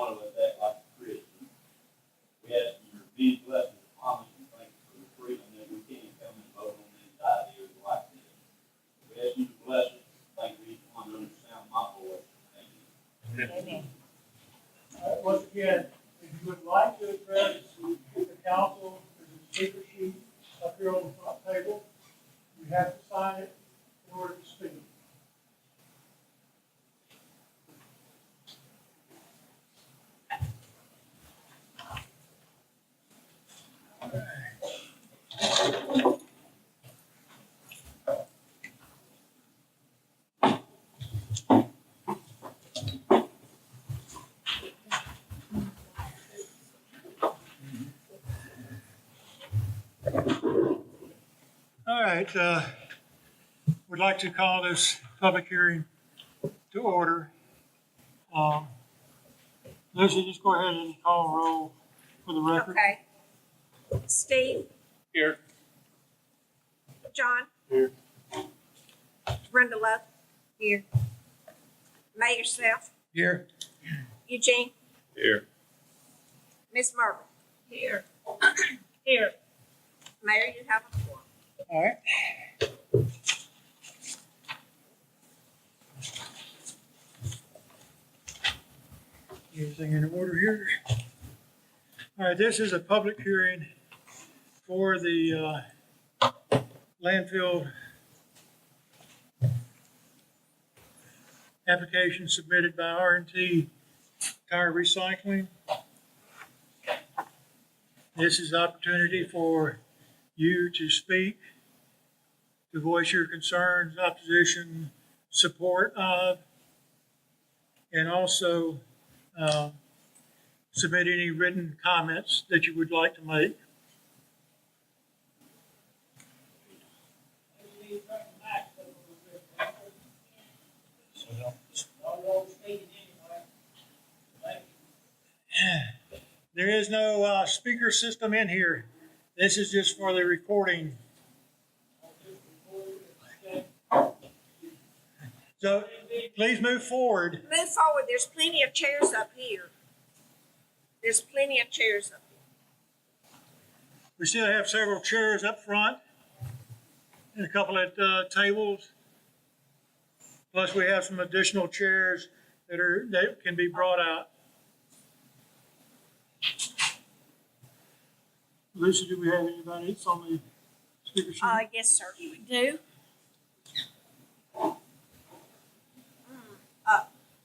one of us act like Christians. We ask for your many blessings upon us and thank you for the freedom that we can come and vote on these ideas like this. We ask you to bless us. Thank you each one to understand my voice. Amen. Once again, if you would like to address the council, there's a speaker sheet up here on the front table. You have to sign it in order to speak. All right, we'd like to call this public hearing to order. Lucy, just go ahead and call roll for the record. Okay. Steve? Here. John? Here. Brenda Love? Here. Mayor Self? Here. Eugene? Here. Miss Margaret? Here. Here. Mayor, you have a floor. All right. Everything in order here? All right, this is a public hearing for the landfill application submitted by R&T Tire Recycling. This is an opportunity for you to speak, to voice your concerns, opposition, support of, and also submit any written comments that you would like to make. There is no speaker system in here. This is just for the recording. So please move forward. Move forward. There's plenty of chairs up here. There's plenty of chairs up here. We still have several chairs up front and a couple at tables. Plus we have some additional chairs that can be brought out. Lucy, do we have anybody that's on the speaker sheet? Yes, sir. We do.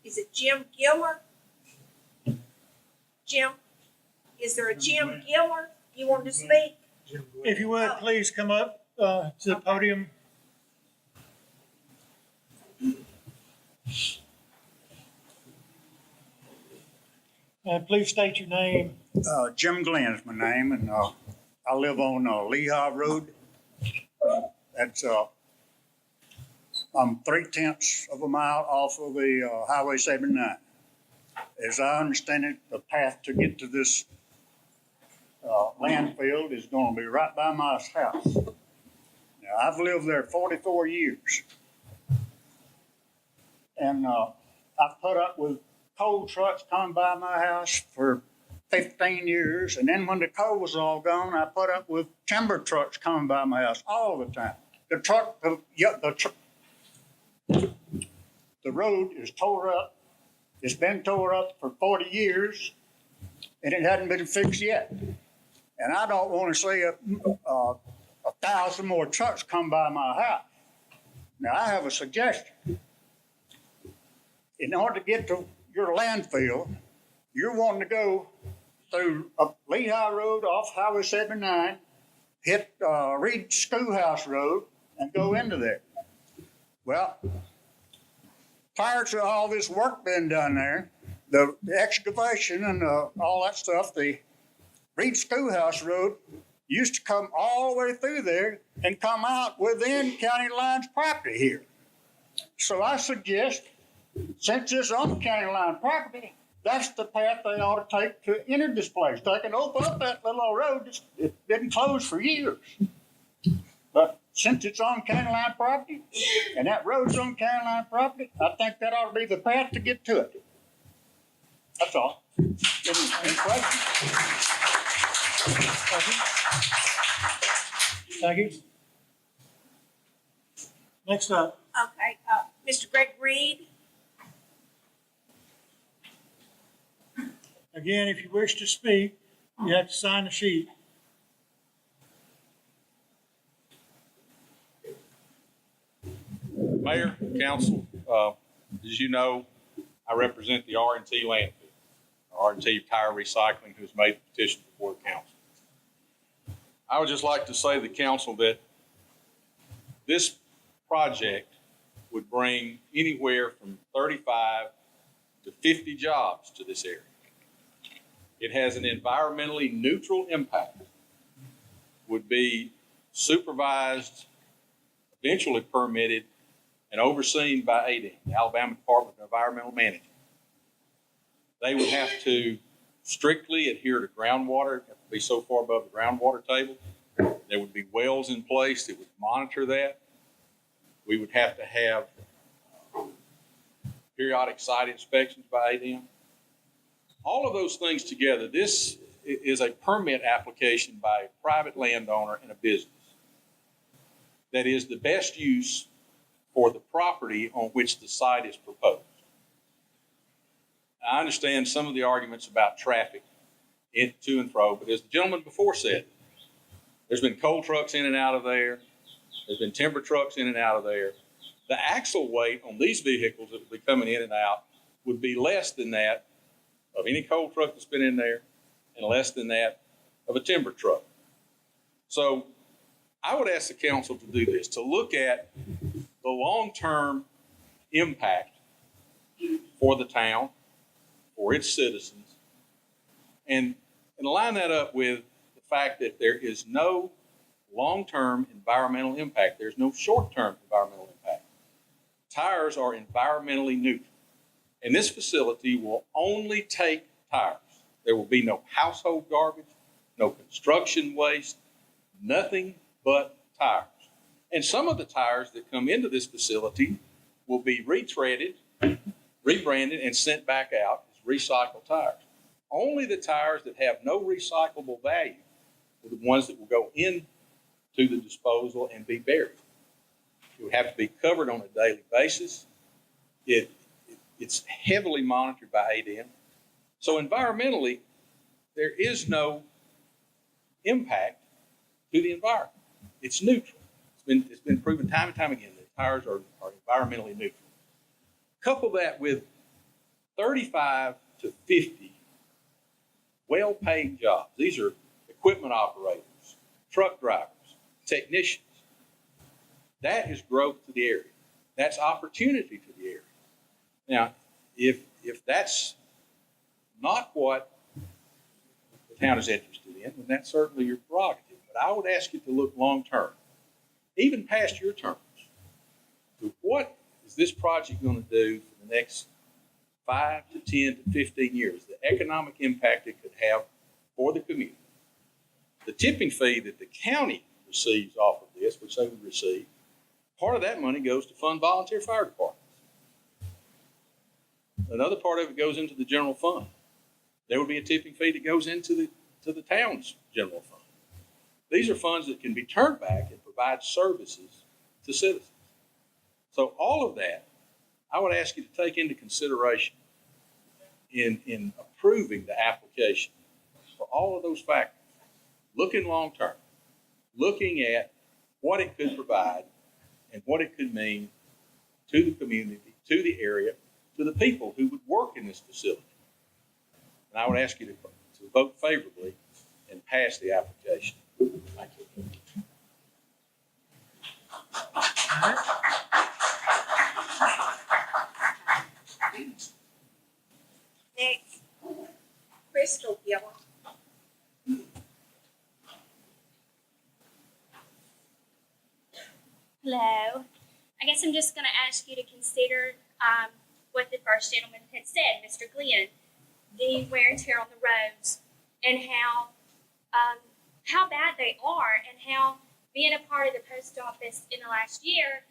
Is it Jim Gilmer? Jim? Is there a Jim Gilmer you want to speak? If you would, please come up to the podium. Please state your name. Jim Glenn is my name, and I live on Lehigh Road. That's I'm 3/10 of a mile off of the Highway 79. As I understand it, the path to get to this landfill is going to be right by my house. Now, I've lived there 44 years, and I've put up with coal trucks coming by my house for 15 years, and then when the coal was all gone, I put up with timber trucks coming by my house all the time. The road is tore up. It's been tore up for 40 years, and it hadn't been fixed yet. And I don't want to see 1,000 more trucks come by my house. Now, I have a suggestion. In order to get to your landfill, you're wanting to go through Lehigh Road off Highway 79, hit Reed Schoolhouse Road, and go into there. Well, prior to all this work being done there, the excavation and all that stuff, the Reed Schoolhouse Road used to come all the way through there and come out within county lines property here. So I suggest, since it's on county line property, that's the path they ought to take to enter this place. They can open up that little old road. It's been closed for years. But since it's on county line property, and that road's on county line property, I think that ought to be the path to get to it. That's all. Any questions? Thank you. Next up, Okay, Mr. Greg Reed. again, if you wish to speak, you have to sign the sheet. Mayor, council, as you know, I represent the R&T Landfill, R&T Tire Recycling, who's made the petition before the council. I would just like to say to the council that this project would bring anywhere from 35 to 50 jobs to this area. It has an environmentally neutral impact, would be supervised, eventually permitted, and overseen by ADEM, the Alabama Department of Environmental Management. They would have to strictly adhere to groundwater, have to be so far above the groundwater table. There would be wells in place that would monitor that. We would have to have periodic site inspections by ADEM. All of those things together, this is a permit application by a private landowner and a business that is the best use for the property on which the site is proposed. I understand some of the arguments about traffic to and fro, but as the gentleman before said, there's been coal trucks in and out of there. There's been timber trucks in and out of there. The axle weight on these vehicles that would be coming in and out would be less than that of any coal truck that's been in there and less than that of a timber truck. So I would ask the council to do this, to look at the long-term impact for the town, for its citizens, and line that up with the fact that there is no long-term environmental impact. There's no short-term environmental impact. Tires are environmentally neutral, and this facility will only take tires. There will be no household garbage, no construction waste, nothing but tires. And some of the tires that come into this facility will be retreaded, rebranded, and sent back out as recycled tires. Only the tires that have no recyclable value are the ones that will go into the disposal and be buried. It would have to be covered on a daily basis. It's heavily monitored by ADEM. So environmentally, there is no impact to the environment. It's neutral. It's been proven time and time again that tires are environmentally neutral. Couple that with 35 to 50 well-paid jobs. These are equipment operators, truck drivers, technicians. That is growth to the area. That's opportunity to the area. Now, if that's not what the town is interested in, then that's certainly your prerogative. But I would ask you to look long-term, even past your terms. What is this project going to do for the next 5 to 10 to 15 years? The economic impact it could have for the community. The tipping fee that the county receives off of this, which they would receive, part of that money goes to fund volunteer fire departments. Another part of it goes into the general fund. There would be a tipping fee that goes into the town's general fund. These are funds that can be turned back and provide services to citizens. So all of that, I would ask you to take into consideration in approving the application for all of those factors. Looking long term, looking at what it could provide and what it could mean to the community, to the area, to the people who would work in this facility. And I would ask you to vote favorably and pass the application. Thank you. Next, Crystal Gillum. Hello. I guess I'm just going to ask you to consider what the first gentleman had said, Mr. Glenn, the wear and tear on the roads, and how bad they are, and how, being a part of the post office in the last year,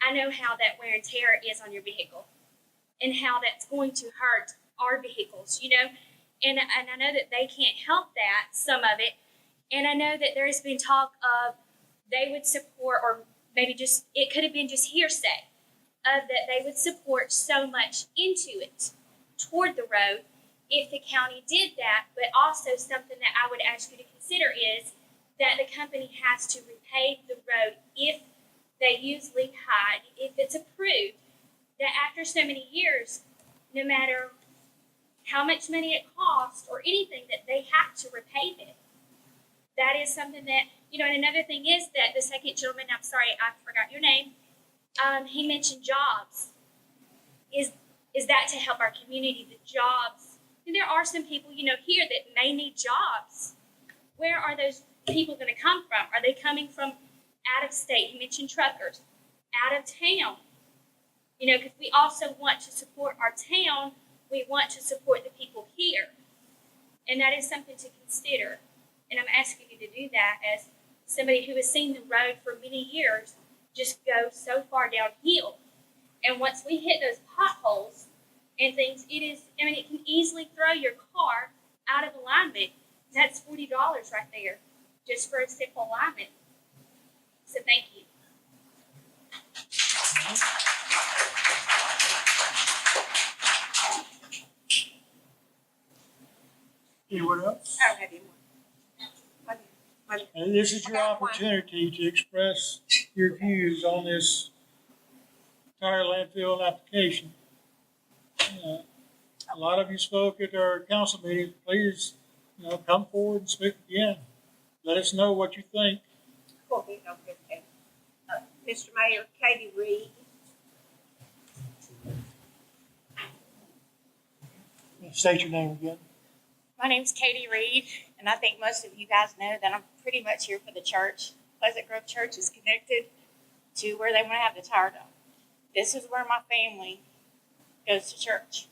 I know how that wear and tear is on your vehicle, and how that's going to hurt our vehicles, you know, and I know that they can't help that, some of it, and I know that there's been talk of they would support, or maybe just, it could have been just hearsay, of that they would support so much into it toward the road if the county did that, but also something that I would ask you to consider is that the company has to repave the road if they use Lehigh, if it's approved, that after so many years, no matter how much money it costs or anything, that they have to repave it. That is something that, you know, and another thing is that the second gentleman, I'm sorry, I forgot your name, he mentioned jobs. Is that to help our community, the jobs? And there are some people, you know, here that may need jobs. Where are those people going to come from? Are they coming from out of state? He mentioned truckers. Out of town. You know, because we also want to support our town. We want to support the people here. And that is something to consider. And I'm asking you to do that as somebody who has seen the road for many years just go so far downhill. And once we hit those potholes and things, it is, I mean, it can easily throw your car out of alignment. That's $40 right there, just for a simple alignment. So thank you. Anyone else? I don't have any more. And this is your opportunity to express your views on this entire landfill application. A lot of you spoke at our council meeting. Please, you know, come forward and speak again. Let us know what you think. Go ahead, I'll get that. Mr. Mayor, Katie Reed. State your name again. My name's Katie Reed, and I think most of you guys know that I'm pretty much here for the church. Pleasant Grove Church is connected to where they want to have the tire dome. This is where my family goes to church.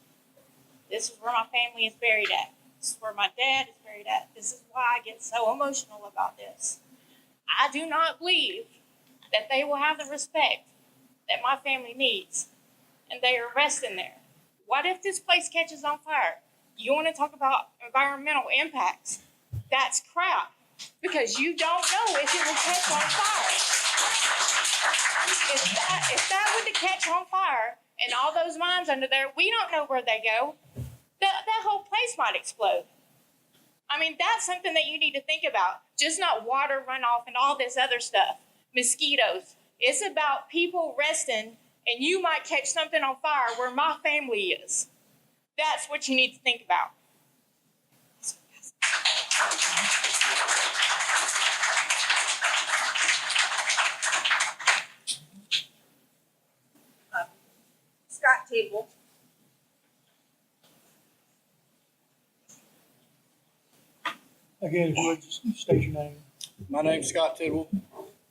This is where my family is buried at. This is where my dad is buried at. This is why I get so emotional about this. I do not believe that they will have the respect that my family needs, and they are resting there. What if this place catches on fire? You want to talk about environmental impacts? That's crap, because you don't know if it will catch on fire. If that were to catch on fire and all those mines under there, we don't know where they go. That whole place might explode. I mean, that's something that you need to think about. Just not water runoff and all this other stuff. Mosquitoes. It's about people resting, and you might catch something on fire where my family is. That's what you need to think about. Scott Tidwell. Again, if you would just state your name. My name's Scott Tidwell.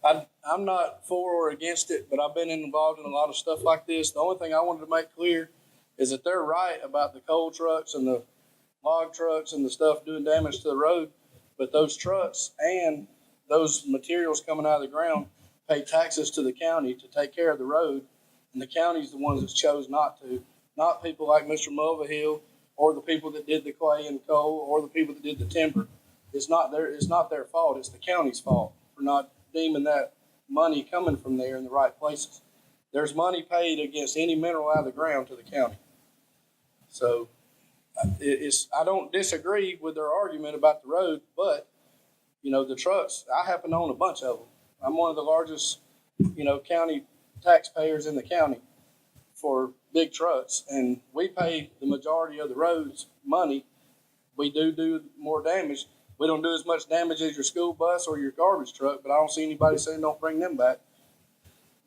I'm not for or against it, but I've been involved in a lot of stuff like this. The only thing I wanted to make clear is that they're right about the coal trucks and the log trucks and the stuff doing damage to the road, but those trucks and those materials coming out of the ground pay taxes to the county to take care of the road, and the county's the ones that chose not to, not people like Mr. Mulvihill or the people that did the clay and coal or the people that did the timber. It's not their fault. It's the county's fault for not deeming that money coming from there in the right places. There's money paid against any mineral out of the ground to the county. So I don't disagree with their argument about the road, but, you know, the trucks, I happen to own a bunch of them. I'm one of the largest, you know, county taxpayers in the county for big trucks, and we pay the majority of the roads money. We do more damage. We don't do as much damage as your school bus or your garbage truck, but I don't see anybody saying don't bring them back.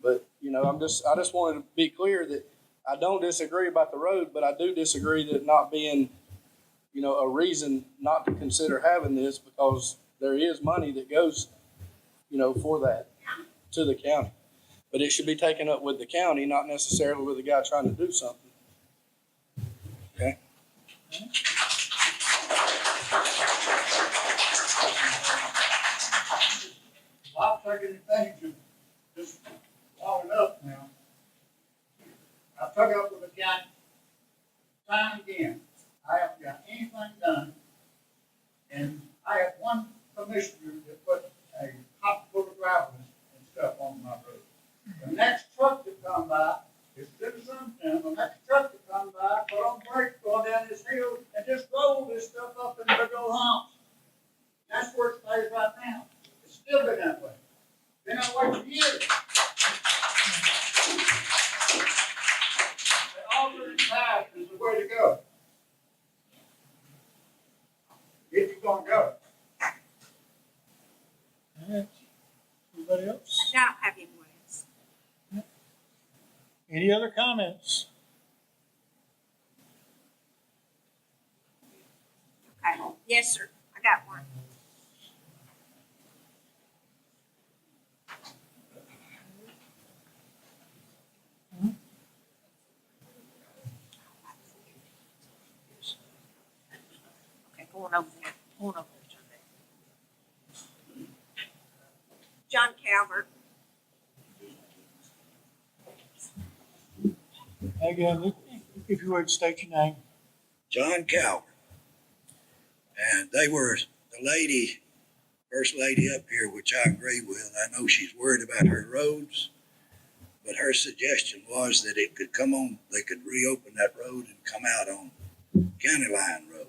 But, you know, I just wanted to be clear that I don't disagree about the road, but I do disagree that not being, you know, a reason not to consider having this, because there is money that goes, you know, for that to the county. But it should be taken up with the county, not necessarily with the guy trying to do something. Okay? I've taken things to just long enough now. I've took up with the county time again. thing done. And I had one commissioner that put a hot full of gravel and stuff on my road. The next truck that come by, it's still sunshine, the next truck that come by, put on brakes going down this hill and just roll this stuff up in the big old humps. That's where it stays right now. It's still been that way. Been that way for years. The alternate path is the way to go. If you're gonna go. All right. Anybody else? I don't have anyone else. Any other comments? Okay, yes, sir, I got one. Okay, going over there, going over there. John Calvert. Again, if you would state your name. John Calvert. And they were the lady, first lady up here, which I agree with. I know she's worried about her roads, but her suggestion was that it could come on, they could reopen that road and come out on County Line Road.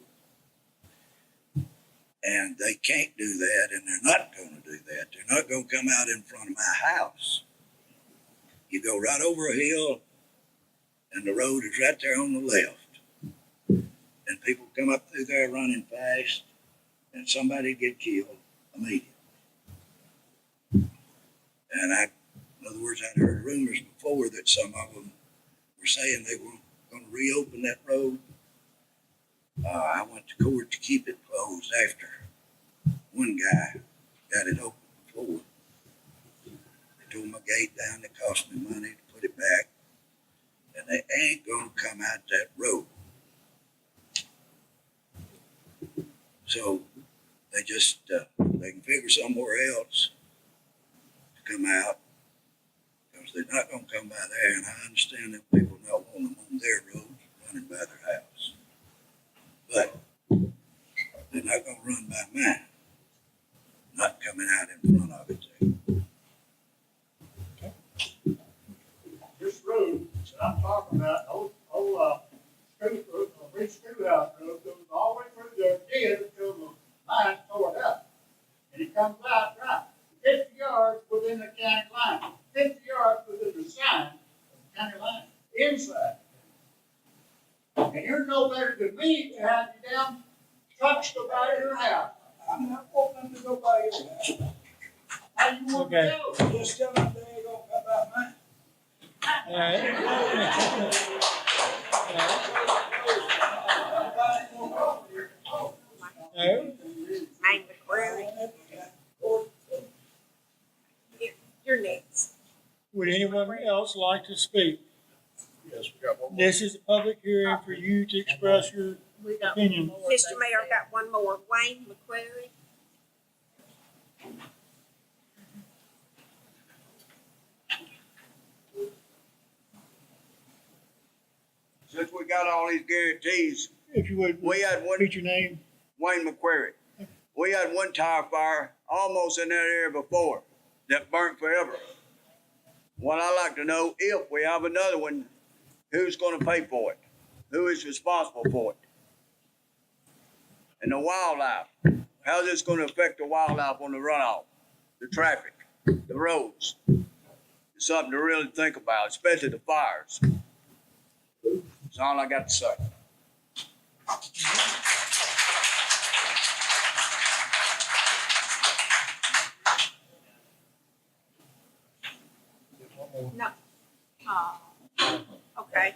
And they can't do that, and they're not going to do that. They're not going to come out in front of my house. You go right over a hill, and the road is right there on the left. And people come up through there running fast, and somebody get killed immediately. And in other words, I'd heard rumors before that some of them were saying they were going to reopen that road. I went to court to keep it closed after one guy got it open before. They tore my gate down. It cost me money to put it back. And they ain't going to come out that road. So they just, they can figure somewhere else to come out, because they're not going to come by there. And I understand that people not want them on their roads running by their house. But they're not going to run by mine, not coming out in front of it too. This road that I'm talking about, schoolhouse road goes all the way through there again until the line tore it up. And it comes out right 50 yards within the county line, 50 yards within the sign of the county line, inside. And you're no better than me to have you down trucks go by your house. I'm not walking to go by your house. How you want Okay. to go? Just tell them they ain't gonna come by mine. All right. Main McCreary. You're next. Would anyone else like to speak? Yes, we got one more. This is a public hearing for you to express your opinion. Mr. Mayor, I've got one more. Wayne McCreary. Since we got all these guarantees, If you would, we had one, repeat your name. Wayne McQuarrie. We had one tire fire almost in that area before that burnt forever. What I'd like to know, if we have another one, who's going to pay for it? Who is responsible for it? And the wildlife. How's this going to affect the wildlife on the runoff, the traffic, the roads? It's something to really think about, especially the fires. That's all I got to say. No. Okay.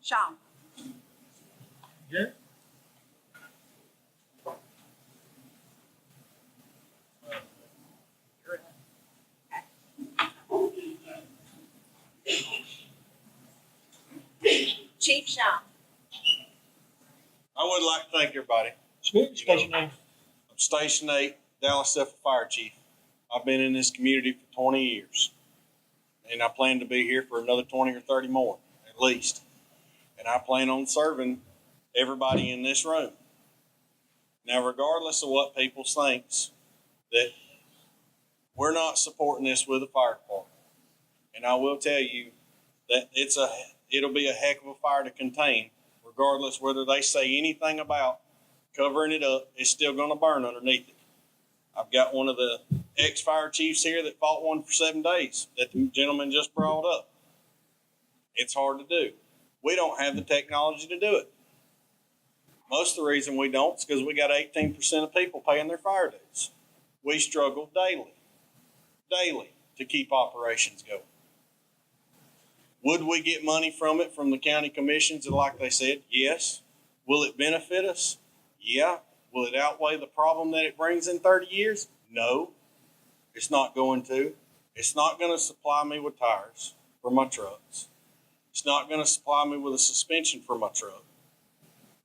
Sean. Yeah. Chief Sean. I would like to thank everybody. State your name. I'm Station 8, Dallas Central Fire Chief. I've been in this community for 20 years. And I plan to be here for another 20 or 30 more, at least. And I plan on serving everybody in this room. Now, regardless of what people thinks, that we're not supporting this with the fire department. And I will tell you that it'll be a heck of a fire to contain, regardless whether they say anything about covering it up. It's still going to burn underneath it. I've got one of the ex-fire chiefs here that fought one for 7 days that the gentleman just brought up. It's hard to do. We don't have the technology to do it. Most of the reason we don't is because we got 18% of people paying their fire dues. We struggle daily to keep operations going. Would we get money from it from the county commissions? And like they said, yes. Will it benefit us? Yeah. Will it outweigh the problem that it brings in 30 years? No, it's not going to. It's not going to supply me with tires for my trucks. It's not going to supply me with a suspension for my truck.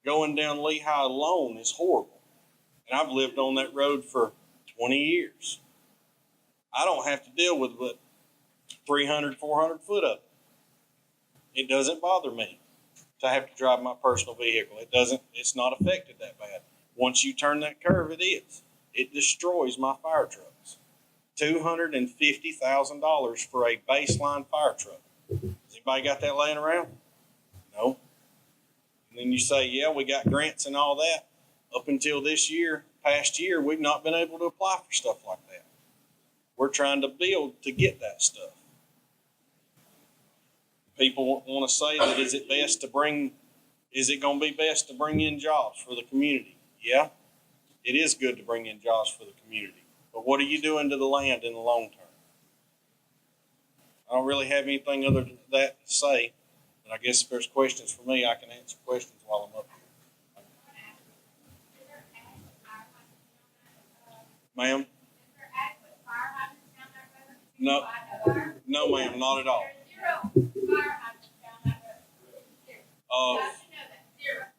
Going down Lehigh alone is horrible. And I've lived on that road for 20 years. I don't have to deal with but 300, 400 foot of it. It doesn't bother me to have to drive my personal vehicle. It's not affected that bad. Once you turn that curve, it is. It destroys my fire trucks. $250,000 for a baseline fire truck. Has anybody got that laying around? No. And then you say, yeah, we got grants and all that. Up until this year, past year, we've not been able to apply for stuff like that. We're trying to build to get that stuff. People want to say that is it going to be best to bring in jobs for the community? Yeah, it is good to bring in jobs for the community. But what are you doing to the land in the long term? I don't really have anything other than that to say. But I guess if there's questions for me, I can answer questions while I'm up here. Ma'am? No, no, ma'am, not at all.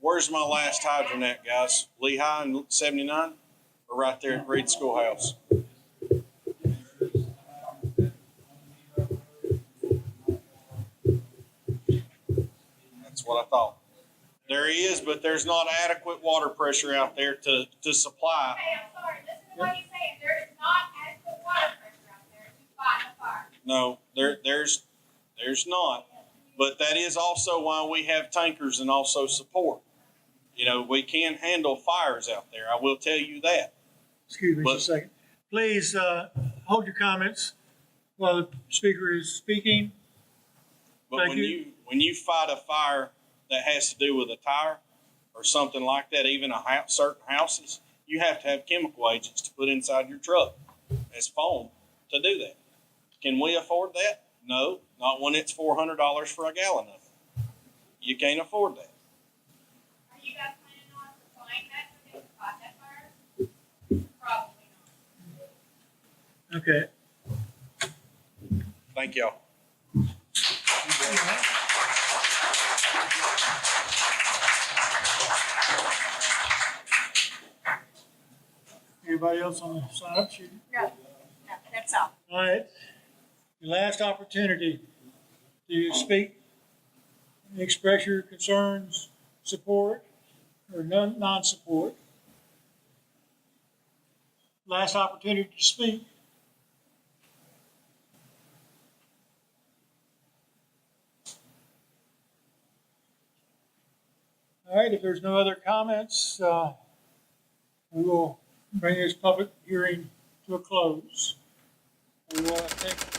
Where's my last hydrant at, guys? Lehigh and 79? Or right there at Reed Schoolhouse? That's what I thought. There is, but there's not adequate water pressure out there to supply. Okay, I'm sorry. Listen to what he's saying. There is not adequate water pressure out there to fight the fire. No, there's not. But that is also why we have tankers and also support. You know, we can handle fires out there. I will tell you that. Excuse me just a second. Please hold your comments while the speaker is speaking. But when you fight a fire that has to do with a tire or something like that, even certain houses, you have to have chemical agents to put inside your truck as foam to do that. Can we afford that? No, not when it's $400 for a gallon of it. You can't afford that. Are you guys planning on supplying that to them to fight that fire? Probably not. Okay. Thank y'all. Anybody else on the sign-up sheet? No, that's all. All right. Your last opportunity to speak, express your concerns, support, or non-support. Last opportunity to speak. All right, if there's no other comments, we will bring this public hearing to a close. We want to thank